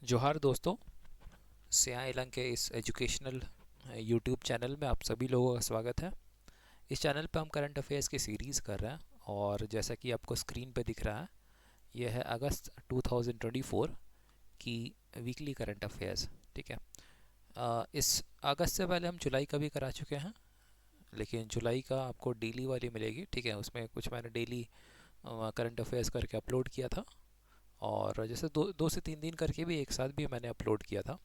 जोहार दोस्तों। सिया इलंग के इस एजुकेशनल यूट्यूब चैनल में आप सभी लोगों का स्वागत है। इस चैनल पे हम करंट अफेयर्स की सीरीज़ कर रहे हैं और जैसा कि आपको स्क्रीन पे दिख रहा है, यह है अगस्त 2024 की वीकली करंट अफेयर्स। ठीक है। इस अगस्त से पहले हम जुलाई का भी करा चुके हैं, लेकिन जुलाई का आपको डेली वाली मिलेगी। ठीक है, उसमें कुछ मैंने डेली करंट अफेयर्स करके अपलोड किया था, और जैसे दो से तीन दिन करके भी एक साथ भी मैंने अपलोड किया था।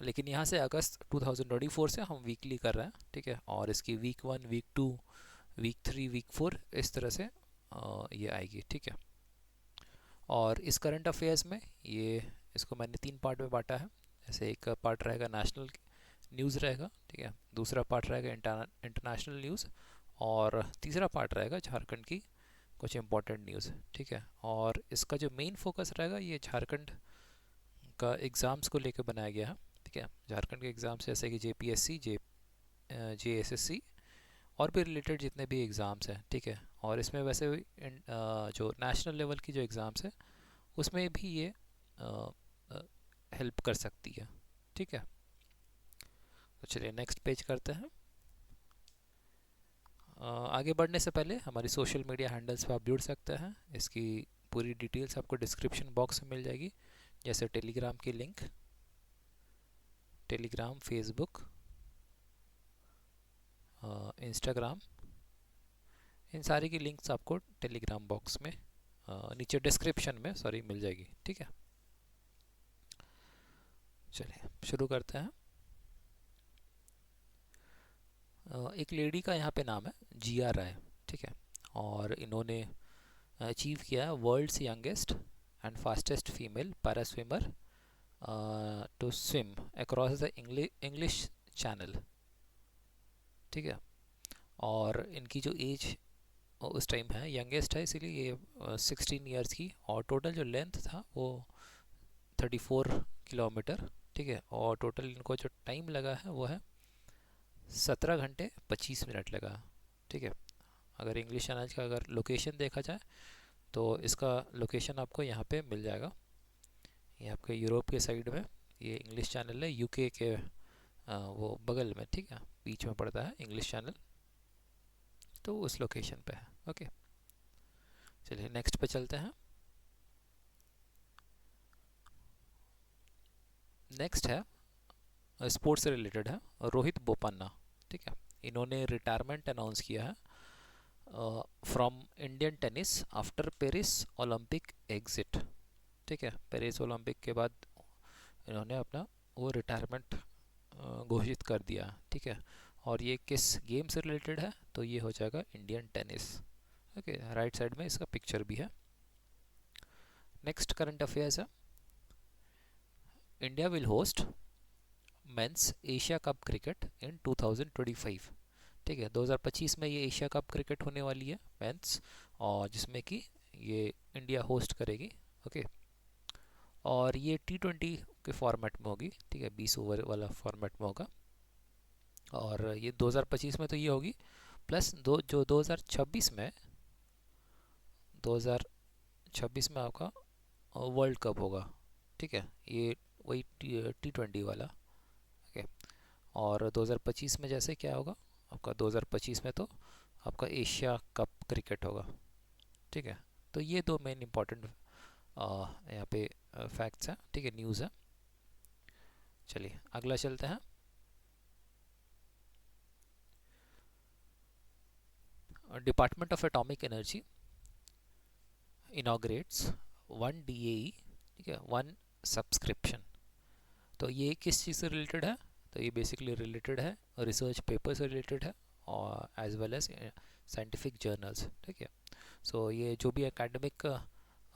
लेकिन यहाँ से अगस्त 2024 से हम वीकली कर रहे हैं। ठीक है, और इसकी वीक 1, वीक 2, वीक 3, वीक 4 इस तरह से ये आएगी। ठीक है। और इस करंट अफेयर्स में ये इसको मैंने 3 पार्ट में बांटा है। जैसे एक पार्ट रहेगा नेशनल न्यूज़ रहेगा, ठीक है, दूसरा पार्ट रहेगा इंटरनेशनल न्यूज़, और तीसरा पार्ट रहेगा झारखंड की कुछ इंपॉर्टेंट न्यूज़। ठीक है। और इसका जो मेन फोकस रहेगा ये झारखंड का एग्ज़ाम्स को लेकर बनाया गया है। ठीक है, झारखंड के एग्ज़ाम्स जैसे कि JPSC, JSSC और भी रिलेटेड जितने भी एग्ज़ाम्स हैं। ठीक है। और इसमें वैसे जो नेशनल लेवल की जो एग्ज़ाम्स है उसमें भी ये हेल्प कर सकती है। ठीक है, तो चलिए नेक्स्ट पेज करते हैं। आगे बढ़ने से पहले हमारी सोशल मीडिया हैंडल्स पर आप जुड़ सकते हैं। इसकी पूरी डिटेल्स आपको डिस्क्रिप्शन बॉक्स में मिल जाएगी, जैसे टेलीग्राम की लिंक, टेलीग्राम, फेसबुक, इंस्टाग्राम, इन सारी की लिंक्स आपको टेलीग्राम बॉक्स में नीचे डिस्क्रिप्शन में मिल जाएगी। ठीक है, चलिए शुरू करते हैं। एक लेडी का यहाँ पे नाम है जिया राय। ठीक है, और इन्होंने अचीव किया है world's youngest and fastest female para swimmer to swim across the English Channel. ठीक है, और इनकी जो एज उस टाइम है यंगेस्ट है, इसीलिए ये 16 ईयर्स की, और टोटल जो लेंथ था वो 34 किलोमीटर। ठीक है, और टोटल इनको जो टाइम लगा है वो है 17 घंटे 25 मिनट लगा। ठीक है, अगर इंग्लिश चैनल का अगर लोकेशन देखा जाए तो इसका लोकेशन आपको यहाँ पे मिल जाएगा। ये आपके यूरोप के साइड में ये इंग्लिश चैनल है, UK के वो बगल में। ठीक है, बीच में पड़ता है इंग्लिश चैनल, तो उस लोकेशन पे है। ओके, चलिए नेक्स्ट पे चलते हैं। नेक्स्ट है स्पोर्ट्स से रिलेटेड है, रोहित बोपन्ना। ठीक है, इन्होंने रिटायरमेंट अनाउंस किया है from Indian tennis after Paris Olympic exit. ठीक है, पेरिस ओलंपिक के बाद इन्होंने अपना वो रिटायरमेंट घोषित कर दिया। ठीक है, और ये किस गेम से रिलेटेड है, तो ये हो जाएगा Indian tennis. Okay, right side में इसका पिक्चर भी है। नेक्स्ट करंट अफेयर्स है, India will host men's Asia cup cricket in 2025। ठीक है, 2025 में ये एशिया कप क्रिकेट होने वाली है मेंस, और जिसमें कि ये इंडिया होस्ट करेगी। ओके, और ये T20 के फॉर्मेट में होगी। ठीक है, 20 ओवर वाला फॉर्मेट में होगा, और ये 2025 में तो ये होगी, प्लस जो 2026 में आपका वर्ल्ड कप होगा। ठीक है, ये वही T20 वाला। ओके, और 2025 में जैसे क्या होगा आपका, 2025 में तो आपका एशिया कप क्रिकेट होगा। ठीक है, तो ये दो मेन इंपॉर्टेंट यहाँ पे फैक्ट्स हैं। ठीक है, न्यूज़ है। चलिए अगला चलते हैं। Department of atomic energy inaugurates 1 DAE, ठीक है, 1 सब्सक्रिप्शन। तो ये किस चीज़ से रिलेटेड है, तो ये बेसिकली रिलेटेड है रिसर्च पेपर से रिलेटेड है, और as well as scientific journals. ठीक है, सो ये जो भी एकेडमिक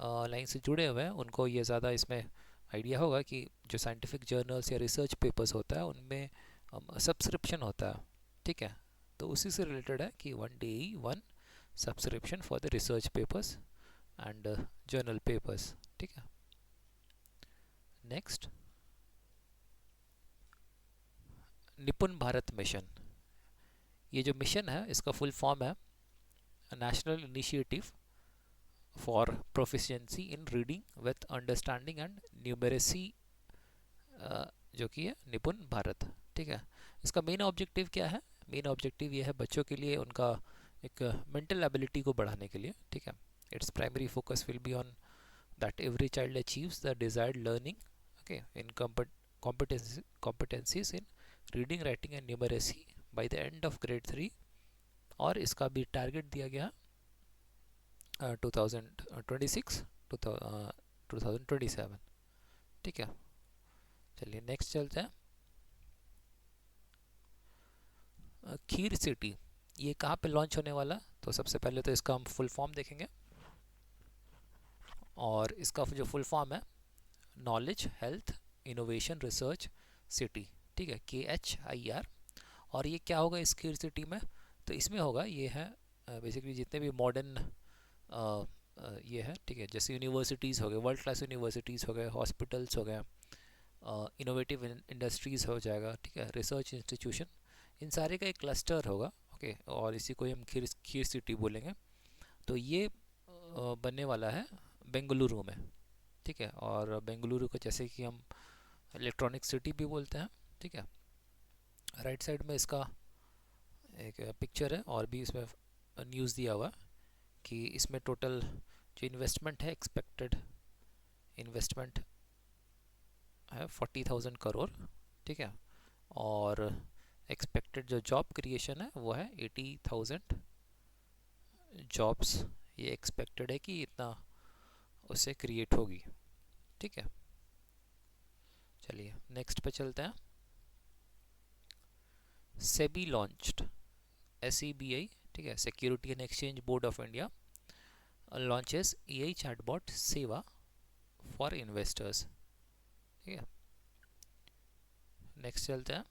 लाइन से जुड़े हुए हैं उनको ये ज़्यादा इसमें आइडिया होगा कि जो साइंटिफिक जर्नल्स या रिसर्च पेपर्स होता है उनमें सब्सक्रिप्शन होता है। ठीक है, तो उसी से रिलेटेड है कि 1 DAE 1 subscription for the research papers and journal papers. ठीक है, नेक्स्ट, निपुण भारत मिशन। ये जो मिशन है इसका फुल फॉर्म है national initiative for proficiency in reading with understanding and numeracy जो कि है निपुण भारत। ठीक है, इसका मेन ऑब्जेक्टिव क्या है? मेन ऑब्जेक्टिव ये है बच्चों के लिए उनका एक मेंटल एबिलिटी को बढ़ाने के लिए। ठीक है, its primary focus will be on that every child achieves the desired learning, okay, in competencies in reading writing and numeracy by the end of grade 3। और इसका भी टारगेट दिया गया 2026 2027। ठीक है, चलिए नेक्स्ट चलते हैं। खीर सिटी ये कहाँ पे लॉन्च होने वाला? तो सबसे पहले तो इसका हम फुल फॉर्म देखेंगे, और इसका जो फुल फॉर्म है knowledge health innovation research city. ठीक है, KHIR। और ये क्या होगा इस खीर सिटी में? तो इसमें होगा, ये है बेसिकली जितने भी मॉडर्न ये है, ठीक है, जैसे यूनिवर्सिटीज़ हो गए, वर्ल्ड क्लास यूनिवर्सिटीज़ हो गए, हॉस्पिटल्स हो गए, इनोवेटिव इंडस्ट्रीज़ हो जाएगा, ठीक है, रिसर्च इंस्टीट्यूशन, इन सारे का एक क्लस्टर होगा। ओके, और इसी को हम खीर सिटी बोलेंगे। तो ये बनने वाला है बेंगलुरु में। ठीक है, और बेंगलुरु को जैसे कि हम इलेक्ट्रॉनिक सिटी भी बोलते हैं। ठीक है, राइट साइड में इसका एक पिक्चर है, और भी इसमें न्यूज़ दिया हुआ कि इसमें टोटल जो इन्वेस्टमेंट है, एक्सपेक्टेड इन्वेस्टमेंट है 40,000 करोड़। ठीक है, और एक्सपेक्टेड जो जॉब क्रिएशन है वो है 80,000 जॉब्स। ये एक्सपेक्टेड है कि इतना उससे क्रिएट होगी। ठीक है, चलिए नेक्स्ट पे चलते हैं। सेबी लॉन्च्ड, SEBI, ठीक है, security and exchange board of India launches AI chatbot सेवा फॉर इन्वेस्टर्स। ठीक है, नेक्स्ट चलते हैं।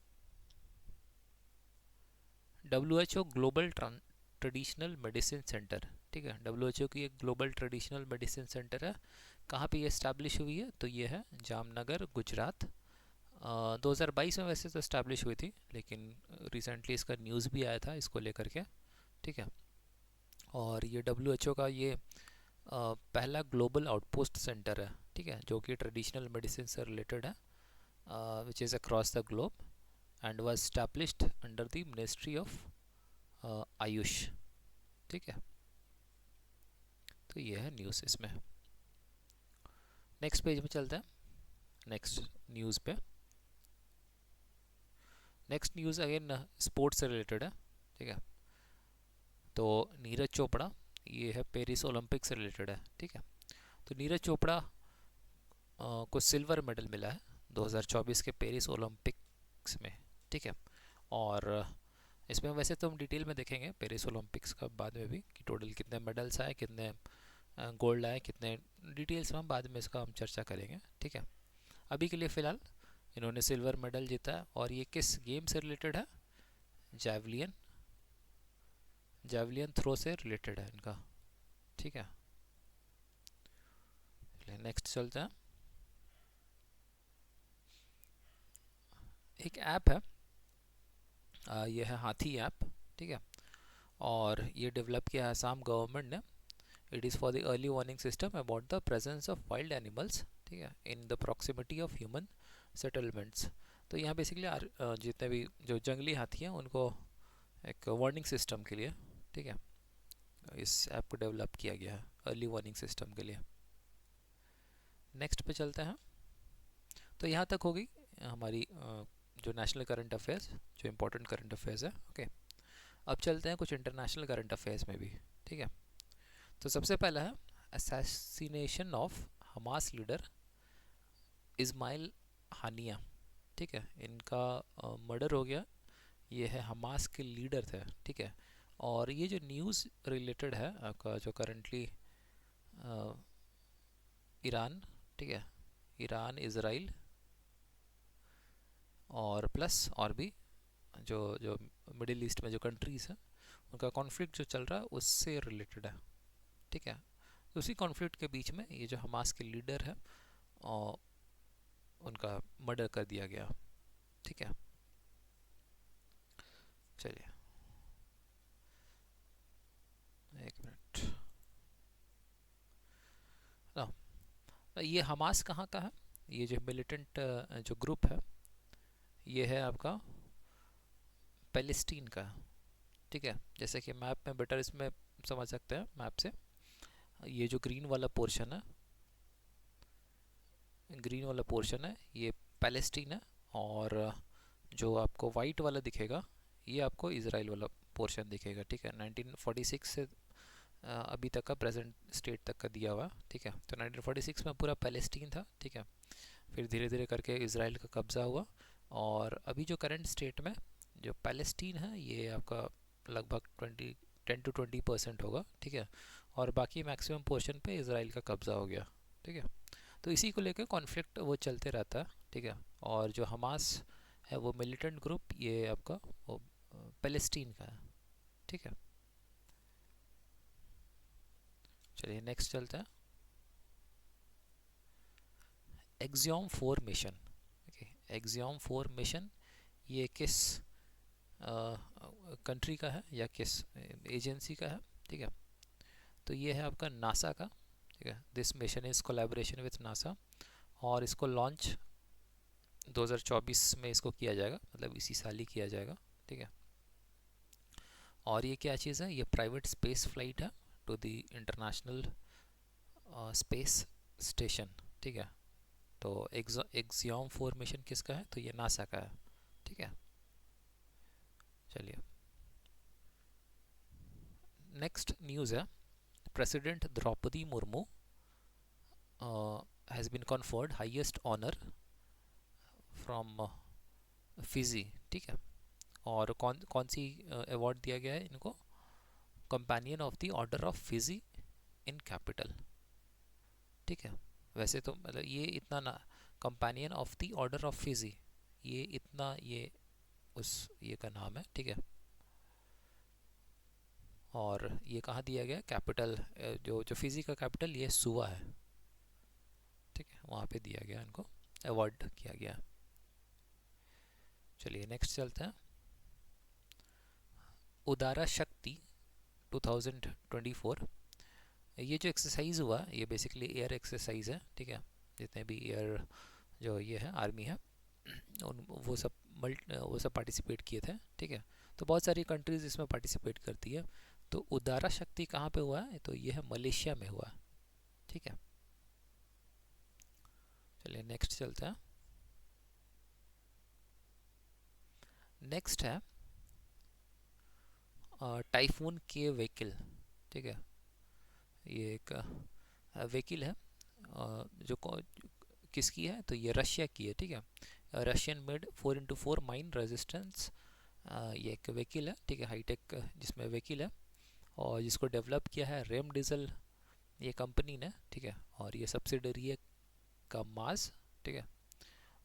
WHO global traditional medicine centre. ठीक है, WHO की एक ग्लोबल ट्रेडिशनल मेडिसिन सेंटर है। कहाँ पे ये इस्टेब्लिश हुई है? तो ये है जामनगर, गुजरात। 2022 में वैसे तो इस्टेब्लिश हुई थी, लेकिन रिसेंटली इसका न्यूज़ भी आया था इसको लेकर के। ठीक है, और ये WHO का ये पहला ग्लोबल आउटपोस्ट सेंटर है। ठीक है, जो कि ट्रेडिशनल मेडिसिन से रिलेटेड है, which is across the globe and was established under the ministry of Ayush. ठीक है, तो ये है न्यूज़ इसमें। नेक्स्ट पेज में चलते हैं, नेक्स्ट न्यूज़ पे। नेक्स्ट न्यूज़ अगेन स्पोर्ट्स से रिलेटेड है। ठीक है, तो नीरज चोपड़ा, ये है पेरिस ओलंपिक से रिलेटेड है। ठीक है, तो नीरज चोपड़ा को सिल्वर मेडल मिला है 2024 के पेरिस ओलंपिक्स में। ठीक है, और इसमें वैसे तो हम डिटेल में देखेंगे पेरिस ओलंपिक्स का बाद में भी, कि टोटल कितने मेडल्स आए, कितने गोल्ड आए, कितने डिटेल्स में हम बाद में इसका हम चर्चा करेंगे। ठीक है, अभी के लिए फ़िलहाल इन्होंने सिल्वर मेडल जीता है, और ये किस गेम से रिलेटेड है? जावलियन थ्रो से रिलेटेड है इनका। ठीक है, नेक्स्ट चलते हैं। एक ऐप है, ये है हाथी ऐप। ठीक है, और ये डेवलप किया है असम गवर्नमेंट ने। It is for the early warning system about the presence of wild animals, ठीक है, in the proximity of human settlements. तो यहाँ बेसिकली जितने भी जो जंगली हाथी हैं उनको एक वार्निंग सिस्टम के लिए, ठीक है, इस ऐप को डेवलप किया गया है अर्ली वार्निंग सिस्टम के लिए। नेक्स्ट पे चलते हैं। तो यहाँ तक होगी हमारी जो नेशनल करंट अफेयर्स, जो इम्पोर्टेंट करंट अफेयर्स है। ओके, अब चलते हैं कुछ इंटरनेशनल करंट अफेयर्स में भी। ठीक है, तो सबसे पहला है assassination of Hamas leader Ismail Haniyeh. ठीक है, इनका मर्डर हो गया। ये है हमास के लीडर थे। ठीक है, और ये जो न्यूज़ रिलेटेड है आपका, जो करंटली ईरान, ठीक है, ईरान, इज़राइल और प्लस और भी जो जो मिडिल ईस्ट में जो कंट्रीज़ हैं उनका कॉन्फ्लिक्ट जो चल रहा है उससे रिलेटेड है। ठीक है, उसी कॉन्फ्लिक्ट के बीच में ये जो हमास के लीडर है और उनका मर्डर कर दिया गया। ठीक है, चलिए एक मिनट। ये हमास कहाँ का है? ये जो मिलिटेंट जो ग्रुप है ये है आपका पैलेस्टीन का, ठीक है। जैसे कि मैप में बेटर इसमें समझ सकते हैं मैप से, ये जो ग्रीन वाला पोर्शन है ये पैलेस्टीन है, और जो आपको वाइट वाला दिखेगा ये आपको इजराइल वाला पोर्शन दिखेगा, ठीक है। 1946 से अभी तक का प्रेजेंट स्टेट तक का दिया हुआ, ठीक है। तो 1946 में पूरा पैलेस्टीन था, ठीक है। फिर धीरे धीरे करके इजराइल का कब्ज़ा हुआ, और अभी जो करंट स्टेट में जो पैलेस्टीन है ये आपका लगभग 10 to 20% होगा, ठीक है। और बाकी मैक्सिमम पोर्शन पे इजराइल का कब्ज़ा हो गया, ठीक है। तो इसी को लेकर कॉन्फ्लिक्ट वो चलते रहता है, ठीक है। और जो हमास है वो मिलिटेंट ग्रुप ये आपका वो पैलेस्टीन का है, ठीक है। चलिए नेक्स्ट चलते हैं। एक्सियोम 4 मिशन, एक्सियोम 4 मिशन ये किस कंट्री का है या किस एजेंसी का है, ठीक है। तो ये है आपका नासा का, ठीक है। This mission is collaboration with NASA, और इसको लॉन्च 2024 में इसको किया जाएगा, मतलब इसी साल ही किया जाएगा, ठीक है। और ये क्या चीज़ है, ये प्राइवेट स्पेस फ्लाइट है to the International Space Station, ठीक है। तो एक्सियोम 4 मिशन किसका है, तो ये नासा का है, ठीक है। चलिए नेक्स्ट न्यूज़ है, president Draupadi Murmu has been conferred highest honour from Fiji, ठीक है। और कौन कौन सी अवार्ड दिया गया है इनको, companion of the order of Fiji in capital, ठीक है। वैसे तो मतलब ये इतना ना, companion of the order of Fiji, ये इतना ये उस ये का नाम है, ठीक है। और ये कहाँ दिया गया, कैपिटल जो जो फिजी का कैपिटल ये सुवा है, ठीक है। वहाँ पे दिया गया, इनको अवार्ड किया गया। चलिए नेक्स्ट चलते हैं। उदारा शक्ति 2024, ये जो एक्सरसाइज हुआ ये बेसिकली एयर एक्सरसाइज है, ठीक है। जितने भी एयर जो ये है आर्मी है उन वो सब पार्टिसिपेट किए थे, ठीक है। तो बहुत सारी कंट्रीज़ इसमें पार्टिसिपेट करती है। तो उदारा शक्ति कहाँ पे हुआ है, तो ये है मलेशिया में हुआ, ठीक है। चलिए नेक्स्ट चलते हैं। नेक्स्ट है टाइफून के व्हीकल, ठीक है। ये एक व्हीकल है जो किसकी है, तो ये रशिया की है, ठीक है। Russian made 4x4 mine resistance, ये एक व्हीकल है, ठीक है, हाईटेक जिसमें व्हीकल है, और जिसको डेवलप किया है रेम डीजल ये कंपनी ने, ठीक है। और ये सब्सिडरी है कामाज, ठीक है।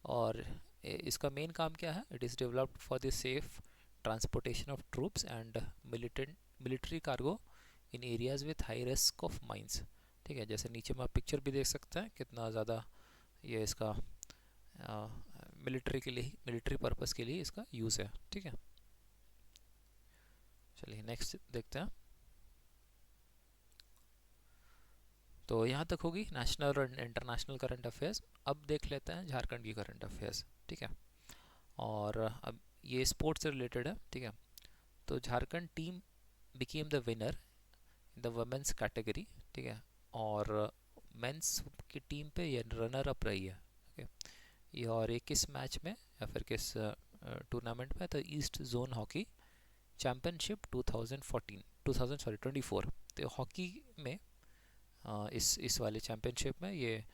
और इसका मेन काम क्या है, it is developed for the safe transportation of troops and military cargo in areas with high risk of mines, ठीक है। जैसे नीचे में आप पिक्चर भी देख सकते हैं कितना ज़्यादा ये इसका मिलिट्री के लिए, मिलिट्री पर्पस के लिए इसका यूज़ है, ठीक है। चलिए नेक्स्ट देखते हैं। तो यहाँ तक होगी नेशनल और इंटरनेशनल करंट अफेयर्स। अब देख लेते हैं झारखंड की करंट अफेयर्स, ठीक है। और अब ये स्पोर्ट्स से रिलेटेड है, ठीक है। तो Jharkhand team became the winner in the women's category, ठीक है। और मेंस की टीम पे ये रनर अप रही है, ठीक है। ये और ये किस मैच में या फिर किस टूर्नामेंट में, तो ईस्ट जोन हॉकी चैम्पियनशिप 2024, तो हॉकी में इस वाले चैम्पियनशिप में ये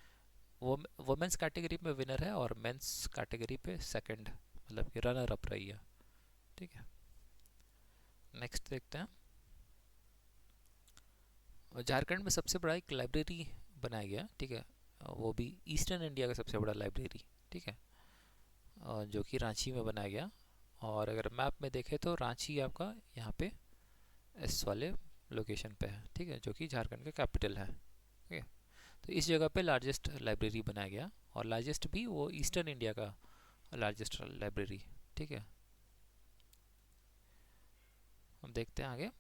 वो वुमेंस कैटेगरी में विनर है, और मेंस कैटेगरी पे सेकंड, मतलब कि रनर अप रही है, ठीक है। नेक्स्ट देखते हैं। झारखंड में सबसे बड़ा एक लाइब्रेरी बनाया गया, ठीक है। वो भी ईस्टर्न इंडिया का सबसे बड़ा लाइब्रेरी, ठीक है, जो कि रांची में बनाया गया। और अगर मैप में देखें तो रांची आपका यहाँ पे इस वाले लोकेशन पे है, ठीक है, जो कि झारखंड का कैपिटल है, ठीक है। तो इस जगह पे लार्जेस्ट लाइब्रेरी बनाया गया, और लार्जेस्ट भी वो ईस्टर्न इंडिया का लार्जेस्ट लाइब्रेरी, ठीक है। हम देखते हैं आगे।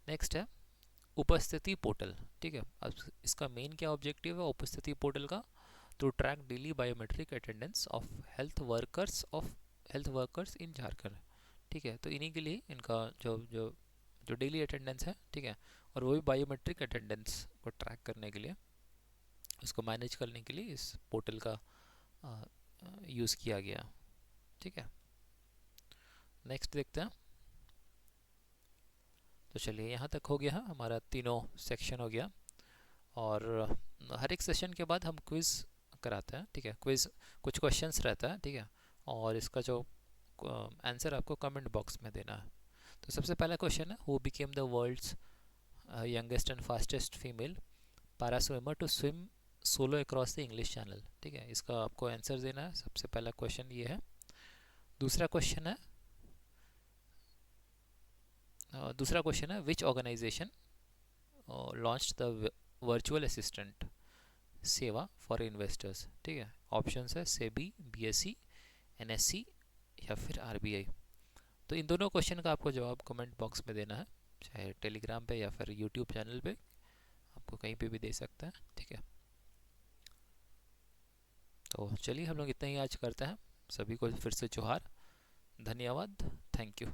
नेक्स्ट है उपस्थिति पोर्टल, ठीक है। अब इसका मेन क्या ऑब्जेक्टिव है उपस्थिति पोर्टल का, to track daily biometric attendance of health workers in Jharkhand. ठीक है, तो इन्हीं के लिए इनका जो जो जो डेली अटेंडेंस है, ठीक है, और वो भी बायोमेट्रिक अटेंडेंस को ट्रैक करने के लिए, उसको मैनेज करने के लिए इस पोर्टल का यूज़ किया गया। ठीक है, नेक्स्ट देखते हैं। तो चलिए यहाँ तक हो गया, हमारा तीनों सेक्शन हो गया। और हर एक सेशन के बाद हम क्विज़ कराते हैं। ठीक है, क्विज़ कुछ क्वेश्चंस रहता है। ठीक है, और इसका जो आंसर आपको कमेंट बॉक्स में देना है। तो सबसे पहला क्वेश्चन है, who became the world's youngest and fastest female para swimmer to swim solo across the English Channel. ठीक है, इसका आपको आंसर देना है। सबसे पहला क्वेश्चन ये है। दूसरा क्वेश्चन है which organisation launched the virtual assistant Seva for investors. ठीक है, ऑप्शंस है सेबी, बीएसई, एनएससी या फिर आरबीआई। तो इन दोनों क्वेश्चन का आपको जवाब कमेंट बॉक्स में देना है, चाहे टेलीग्राम पे या फिर यूट्यूब चैनल पे, आपको कहीं पे भी दे सकते हैं। ठीक है, तो चलिए हम लोग इतना ही आज करते हैं। सभी को फिर से जोहार, धन्यवाद, थैंक यू।